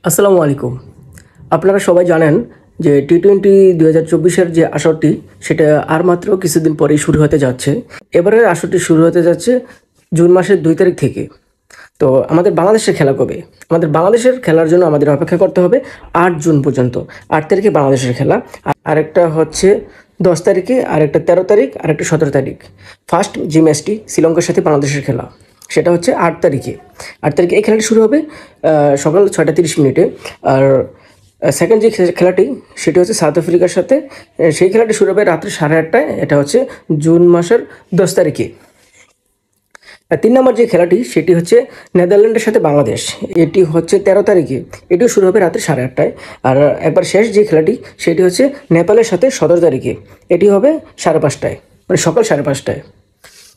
আসসালামু আলাইকুম। আপনারা সবাই জানেন যে টি-20 2024-এর যে আসরটি সেটা আর মাত্র কিছুদিন পরেই শুরু হতে যাচ্ছে। এবারের আসরটি শুরু হতে যাচ্ছে জুন মাসের 2 তারিখ থেকে। তো আমাদের বাংলাদেশের খেলা কবে? আমাদের বাংলাদেশের খেলার জন্য আমাদের অপেক্ষা করতে হবে 8 জুন পর্যন্ত। 8 তারিখে বাংলাদেশের খেলা। আরেকটা হচ্ছে 10 তারিখে, আরেকটা 13 তারিখ, আরেকটা 17 তারিখ। ফার্স্ট যে ম্যাচটি শ্রীলঙ্কার সাথে বাংলাদেশের খেলা সেটা হচ্ছে 8 তারিখে। 8 তারিখে এই খেলাটি শুরু হবে সকাল 6:30 আর সেকেন্ড যে খেলাটি সেটি হচ্ছে সাউথ আফ্রিকার সাথে। সেই খেলাটি শুরু হবে রাত্রি 8:30টায়। এটা হচ্ছে জুন মাসের 10 তারিখে। 3 নম্বর যে খেলাটি সেটি হচ্ছে নেদারল্যান্ডের সাথে বাংলাদেশ। এটি হচ্ছে 13 তারিখে। এটিও শুরু হবে রাত্রি 8:30টায়। আর একবার শেষ যে খেলাটি সেটি হচ্ছে নেপালের সাথে 17 তারিখে। এটি হবে 5:30টায়, মানে সকাল 5:30টায়।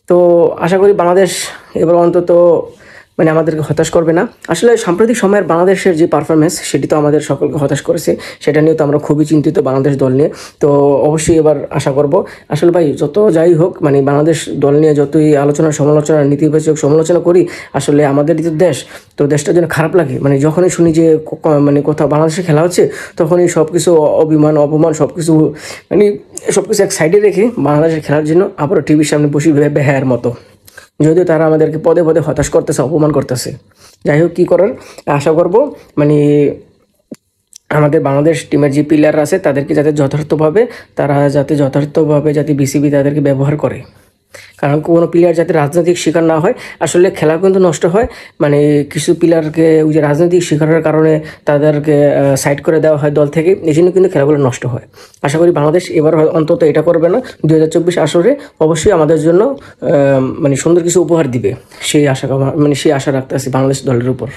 তো আশা করি বাংলাদেশ এবার অন্তত আমাদেরকে হতাশ করবে না। আসলে সাম্প্রতিক সময়ের বাংলাদেশের যে পারফরমেন্স সেটি তো আমাদের সকলকে হতাশ করেছে। সেটা নিয়ে তো আমরা খুবই চিন্তিত বাংলাদেশ দল নিয়ে। তো অবশ্যই এবার আশা করব, আসলে ভাই যত যাই হোক বাংলাদেশ দল নিয়ে যতই আলোচনা সমালোচনা নেতিবাচক সমালোচনা করি, আসলে আমাদেরই তো দেশ। তো দেশটার জন্য খারাপ লাগে যখনই শুনি যে কোথাও বাংলাদেশে খেলা হচ্ছে, তখনই সব কিছু অভিমান অপমান সব কিছু সব কিছু এক সাইডে রেখে বাংলাদেশের খেলার জন্য আবারও টিভির সামনে বসে বেহায়ার মতো। যদিও তারা আমাদেরকে পদে পদে হতাশ করতেছে, অপমান করতেছে। যাই হোক, কী করার, আশা করব আমাদের বাংলাদেশ টিমের যে প্লেয়ার আছে তাদেরকে যাতে বিসিবি তাদেরকে ব্যবহার করে। কারণ কোনো প্লেয়ার যাতে রাজনৈতিক শিকার না হয়। আসলে খেলা কিন্তু নষ্ট হয় কিছু প্লেয়ারকে ওই যে রাজনৈতিক শিকারের কারণে তাদেরকে সাইড করে দেওয়া হয় দল থেকে, এই জন্য কিন্তু খেলাগুলো নষ্ট হয়। আশা করি বাংলাদেশ এবার অন্তত এটা করবে না। 2024 আসরে অবশ্যই আমাদের জন্য সুন্দর কিছু উপহার দিবে, সেই আশা রাখতে আছি বাংলাদেশ দলের উপর।